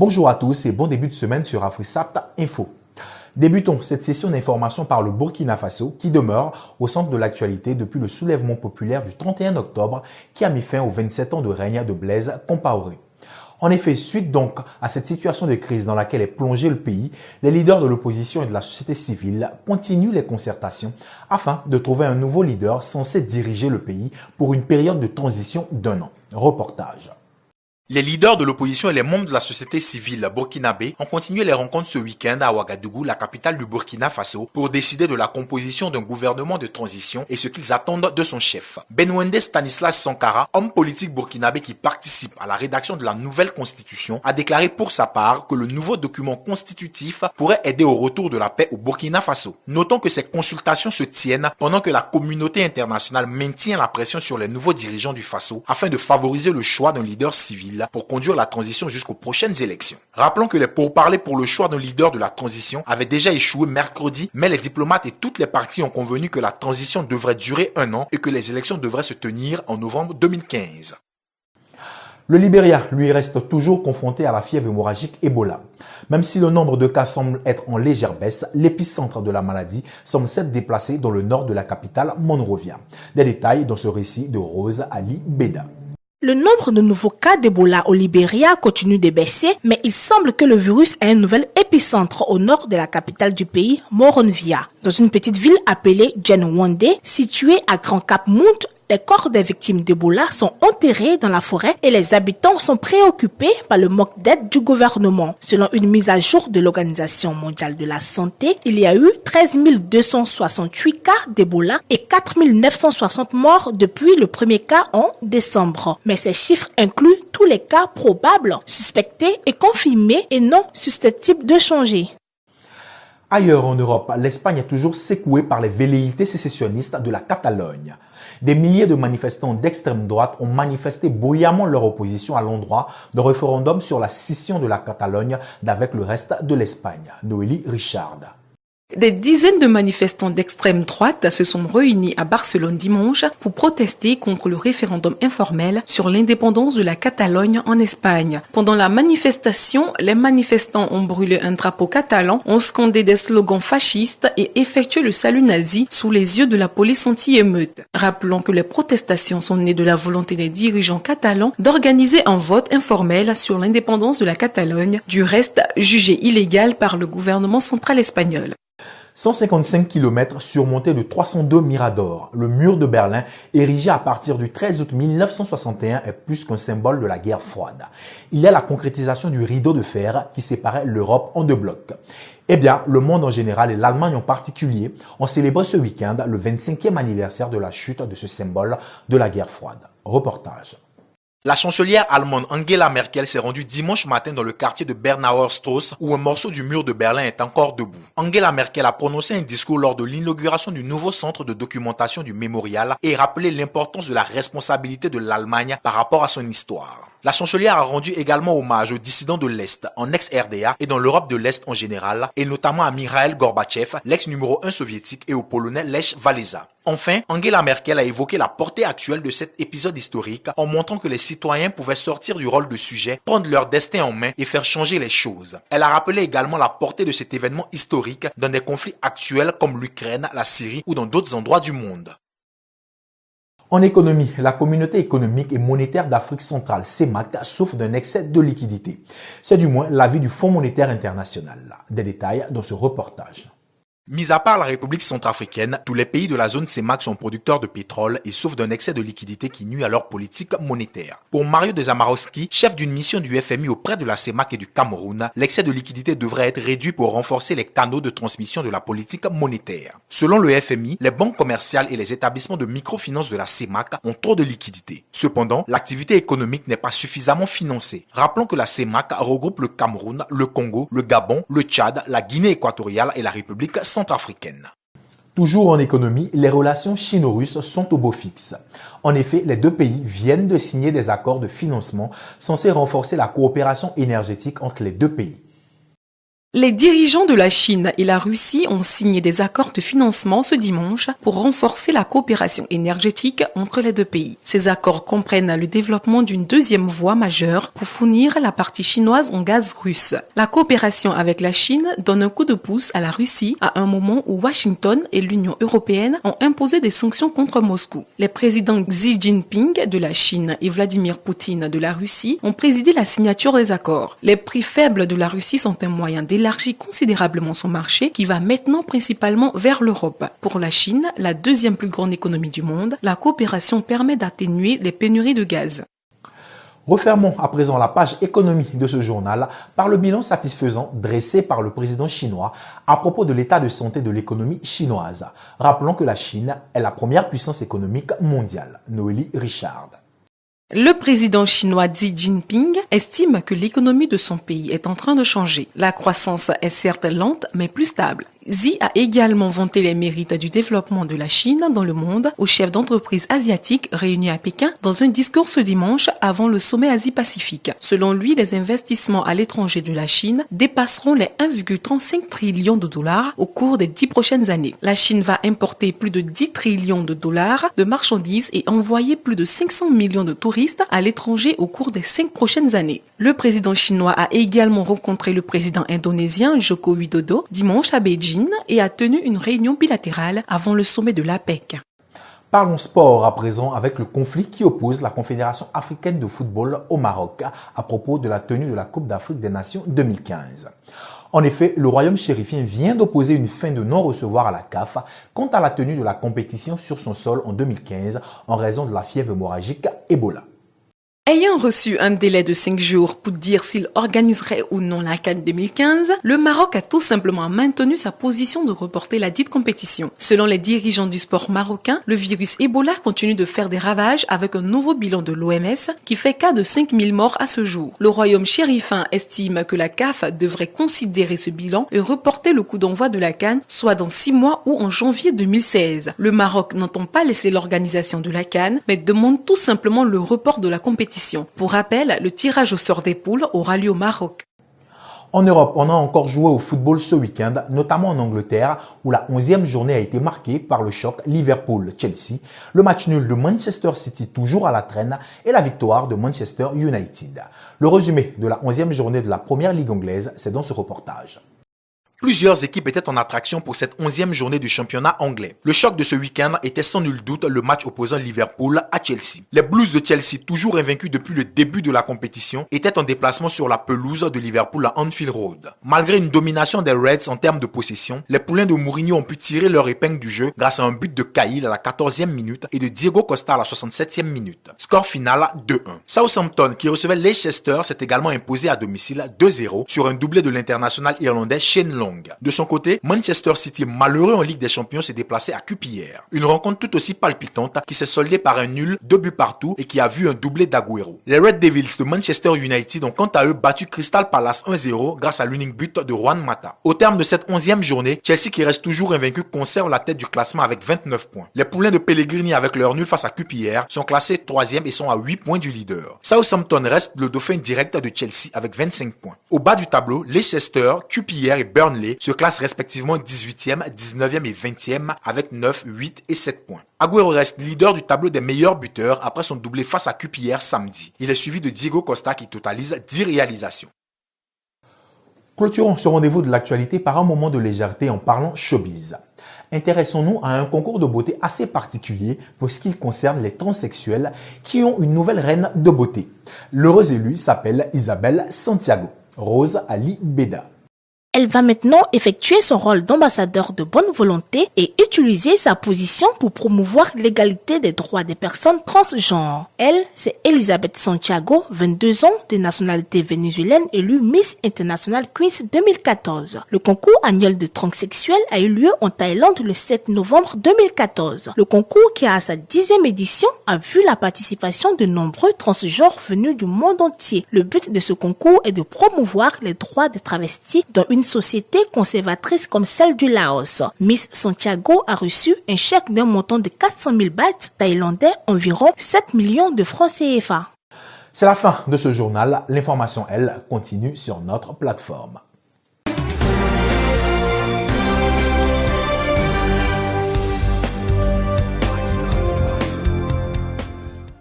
Bonjour à tous et bon début de semaine sur AfriSat Info. Débutons cette session d'information par le Burkina Faso qui demeure au centre de l'actualité depuis le soulèvement populaire du 31 octobre qui a mis fin aux 27 ans de règne de Blaise Compaoré. En effet, suite donc à cette situation de crise dans laquelle est plongé le pays, les leaders de l'opposition et de la société civile continuent les concertations afin de trouver un nouveau leader censé diriger le pays pour une période de transition d'1 an. Reportage. Les leaders de l'opposition et les membres de la société civile burkinabé ont continué les rencontres ce week-end à Ouagadougou, la capitale du Burkina Faso, pour décider de la composition d'un gouvernement de transition et ce qu'ils attendent de son chef. Benwende Stanislas Sankara, homme politique burkinabé qui participe à la rédaction de la nouvelle constitution, a déclaré pour sa part que le nouveau document constitutif pourrait aider au retour de la paix au Burkina Faso. Notons que ces consultations se tiennent pendant que la communauté internationale maintient la pression sur les nouveaux dirigeants du Faso afin de favoriser le choix d'un leader civil pour conduire la transition jusqu'aux prochaines élections. Rappelons que les pourparlers pour le choix d'un leader de la transition avaient déjà échoué mercredi, mais les diplomates et toutes les parties ont convenu que la transition devrait durer 1 an et que les élections devraient se tenir en novembre 2015. Le Libéria, lui, reste toujours confronté à la fièvre hémorragique Ebola. Même si le nombre de cas semble être en légère baisse, l'épicentre de la maladie semble s'être déplacé dans le nord de la capitale Monrovia. Des détails dans ce récit de Rose Ali Beda. Le nombre de nouveaux cas d'Ebola au Libéria continue de baisser, mais il semble que le virus a un nouvel épicentre au nord de la capitale du pays, Monrovia. Dans une petite ville appelée Djenwande, située à Grand Cap Mount, les corps des victimes d'Ebola sont enterrés dans la forêt et les habitants sont préoccupés par le manque d'aide du gouvernement. Selon une mise à jour de l'Organisation mondiale de la santé, il y a eu 13 268 cas d'Ebola et 4 960 morts depuis le premier cas en décembre. Mais ces chiffres incluent tous les cas probables, suspectés et confirmés et non susceptibles de changer. Ailleurs en Europe, l'Espagne est toujours secouée par les velléités sécessionnistes de la Catalogne. Des milliers de manifestants d'extrême droite ont manifesté bruyamment leur opposition à l'endroit d'un référendum sur la scission de la Catalogne d'avec le reste de l'Espagne. Noélie Richard. Des dizaines de manifestants d'extrême droite se sont réunis à Barcelone dimanche pour protester contre le référendum informel sur l'indépendance de la Catalogne en Espagne. Pendant la manifestation, les manifestants ont brûlé un drapeau catalan, ont scandé des slogans fascistes et effectué le salut nazi sous les yeux de la police anti-émeute. Rappelons que les protestations sont nées de la volonté des dirigeants catalans d'organiser un vote informel sur l'indépendance de la Catalogne, du reste jugé illégal par le gouvernement central espagnol. 155 km surmontés de 302 miradors, le mur de Berlin, érigé à partir du 13 août 1961, est plus qu'un symbole de la guerre froide. Il est la concrétisation du rideau de fer qui séparait l'Europe en 2 blocs. Eh bien, le monde en général et l'Allemagne en particulier ont célébré ce week-end le 25e anniversaire de la chute de ce symbole de la guerre froide. Reportage. La chancelière allemande Angela Merkel s'est rendue dimanche matin dans le quartier de Bernauer Straße où un morceau du mur de Berlin est encore debout. Angela Merkel a prononcé un discours lors de l'inauguration du nouveau centre de documentation du mémorial et rappelé l'importance de la responsabilité de l'Allemagne par rapport à son histoire. La chancelière a rendu également hommage aux dissidents de l'Est, en ex-RDA et dans l'Europe de l'Est en général, et notamment à Mikhail Gorbatchev, l'ex-numéro 1 soviétique, et au Polonais Lech Walesa. Enfin, Angela Merkel a évoqué la portée actuelle de cet épisode historique en montrant que les citoyens pouvaient sortir du rôle de sujet, prendre leur destin en main et faire changer les choses. Elle a rappelé également la portée de cet événement historique dans des conflits actuels comme l'Ukraine, la Syrie ou dans d'autres endroits du monde. En économie, la communauté économique et monétaire d'Afrique centrale, CEMAC, souffre d'un excès de liquidités. C'est du moins l'avis du Fonds monétaire international. Des détails dans ce reportage. Mis à part la République centrafricaine, tous les pays de la zone CEMAC sont producteurs de pétrole et souffrent d'un excès de liquidité qui nuit à leur politique monétaire. Pour Mario Dezamarowski, chef d'une mission du FMI auprès de la CEMAC et du Cameroun, l'excès de liquidité devrait être réduit pour renforcer les canaux de transmission de la politique monétaire. Selon le FMI, les banques commerciales et les établissements de microfinance de la CEMAC ont trop de liquidités. Cependant, l'activité économique n'est pas suffisamment financée. Rappelons que la CEMAC regroupe le Cameroun, le Congo, le Gabon, le Tchad, la Guinée équatoriale et la République centrafricaine. Toujours en économie, les relations chino-russes sont au beau fixe. En effet, les 2 pays viennent de signer des accords de financement censés renforcer la coopération énergétique entre les 2 pays. Les dirigeants de la Chine et la Russie ont signé des accords de financement ce dimanche pour renforcer la coopération énergétique entre les deux pays. Ces accords comprennent le développement d'une deuxième voie majeure pour fournir la partie chinoise en gaz russe. La coopération avec la Chine donne un coup de pouce à la Russie à un moment où Washington et l'Union européenne ont imposé des sanctions contre Moscou. Les présidents Xi Jinping de la Chine et Vladimir Poutine de la Russie ont présidé la signature des accords. Les prix faibles de la Russie sont un moyen d'élargir considérablement son marché qui va maintenant principalement vers l'Europe. Pour la Chine, la deuxième plus grande économie du monde, la coopération permet d'atténuer les pénuries de gaz. Refermons à présent la page économie de ce journal par le bilan satisfaisant dressé par le président chinois à propos de l'état de santé de l'économie chinoise. Rappelons que la Chine est la première puissance économique mondiale. Noélie Richard. Le président chinois Xi Jinping estime que l'économie de son pays est en train de changer. La croissance est certes lente, mais plus stable. Xi a également vanté les mérites du développement de la Chine dans le monde aux chefs d'entreprise asiatiques réunis à Pékin dans un discours ce dimanche avant le sommet Asie-Pacifique. Selon lui, les investissements à l'étranger de la Chine dépasseront les 1,35 trillions de dollars au cours des 10 prochaines années. La Chine va importer plus de 10 trillions de dollars de marchandises et envoyer plus de 500 millions de touristes à l'étranger au cours des 5 prochaines années. Le président chinois a également rencontré le président indonésien Joko Widodo dimanche à Beijing et a tenu une réunion bilatérale avant le sommet de l'APEC. Parlons sport à présent avec le conflit qui oppose la Confédération africaine de football au Maroc à propos de la tenue de la Coupe d'Afrique des Nations 2015. En effet, le royaume chérifien vient d'opposer une fin de non-recevoir à la CAF quant à la tenue de la compétition sur son sol en 2015 en raison de la fièvre hémorragique Ebola. Ayant reçu un délai de 5 jours pour dire s'il organiserait ou non la CAN 2015, le Maroc a tout simplement maintenu sa position de reporter la dite compétition. Selon les dirigeants du sport marocain, le virus Ebola continue de faire des ravages avec un nouveau bilan de l'OMS qui fait cas de 5000 morts à ce jour. Le royaume chérifin estime que la CAF devrait considérer ce bilan et reporter le coup d'envoi de la CAN, soit dans 6 mois ou en janvier 2016. Le Maroc n'entend pas laisser l'organisation de la CAN, mais demande tout simplement le report de la compétition. Pour rappel, le tirage au sort des poules aura lieu au Maroc. En Europe, on a encore joué au football ce week-end, notamment en Angleterre, où la 11e journée a été marquée par le choc Liverpool-Chelsea, le match nul de Manchester City toujours à la traîne et la victoire de Manchester United. Le résumé de la 11e journée de la Première Ligue anglaise, c'est dans ce reportage. Plusieurs équipes étaient en attraction pour cette 11e journée du championnat anglais. Le choc de ce week-end était sans nul doute le match opposant Liverpool à Chelsea. Les Blues de Chelsea, toujours invaincus depuis le début de la compétition, étaient en déplacement sur la pelouse de Liverpool à Anfield Road. Malgré une domination des Reds en termes de possession, les poulains de Mourinho ont pu tirer leur épingle du jeu grâce à un but de Cahill à la 14e minute et de Diego Costa à la 67e minute. Score final 2-1. Southampton, qui recevait Leicester, s'est également imposé à domicile 2-0 sur un doublé de l'international irlandais Shane Long. De son côté, Manchester City, malheureux en Ligue des Champions, s'est déplacé à QPR. Une rencontre tout aussi palpitante qui s'est soldée par un nul, 2 buts partout et qui a vu un doublé d'Aguero. Les Red Devils de Manchester United ont quant à eux battu Crystal Palace 1-0 grâce à l'unique but de Juan Mata. Au terme de cette 11e journée, Chelsea, qui reste toujours invaincu, conserve la tête du classement avec 29 points. Les poulains de Pellegrini, avec leur nul face à QPR, sont classés 3e et sont à 8 points du leader. Southampton reste le dauphin direct de Chelsea avec 25 points. Au bas du tableau, Leicester, QPR et Burnley se classent respectivement 18e, 19e et 20e avec 9, 8 et 7 points. Aguero reste leader du tableau des meilleurs buteurs après son doublé face à QPR samedi. Il est suivi de Diego Costa qui totalise 10 réalisations. Clôturons ce rendez-vous de l'actualité par un moment de légèreté en parlant showbiz. Intéressons-nous à un concours de beauté assez particulier pour ce qui concerne les transsexuels qui ont une nouvelle reine de beauté. L'heureuse élue s'appelle Isabelle Santiago, Rose Ali Beda. Elle va maintenant effectuer son rôle d'ambassadeur de bonne volonté et utiliser sa position pour promouvoir l'égalité des droits des personnes transgenres. Elle, c'est Elisabeth Santiago, 22 ans, de nationalité vénézuélienne, élue Miss International Queens 2014. Le concours annuel de transsexuels a eu lieu en Thaïlande le 7 novembre 2014. Le concours, qui a sa 10e édition, a vu la participation de nombreux transgenres venus du monde entier. Le but de ce concours est de promouvoir les droits des travestis dans une société conservatrice comme celle du Laos. Miss Santiago a reçu un chèque d'un montant de 400 000 bahts thaïlandais, environ 7 millions de francs CFA. C'est la fin de ce journal. L'information, elle, continue sur notre plateforme.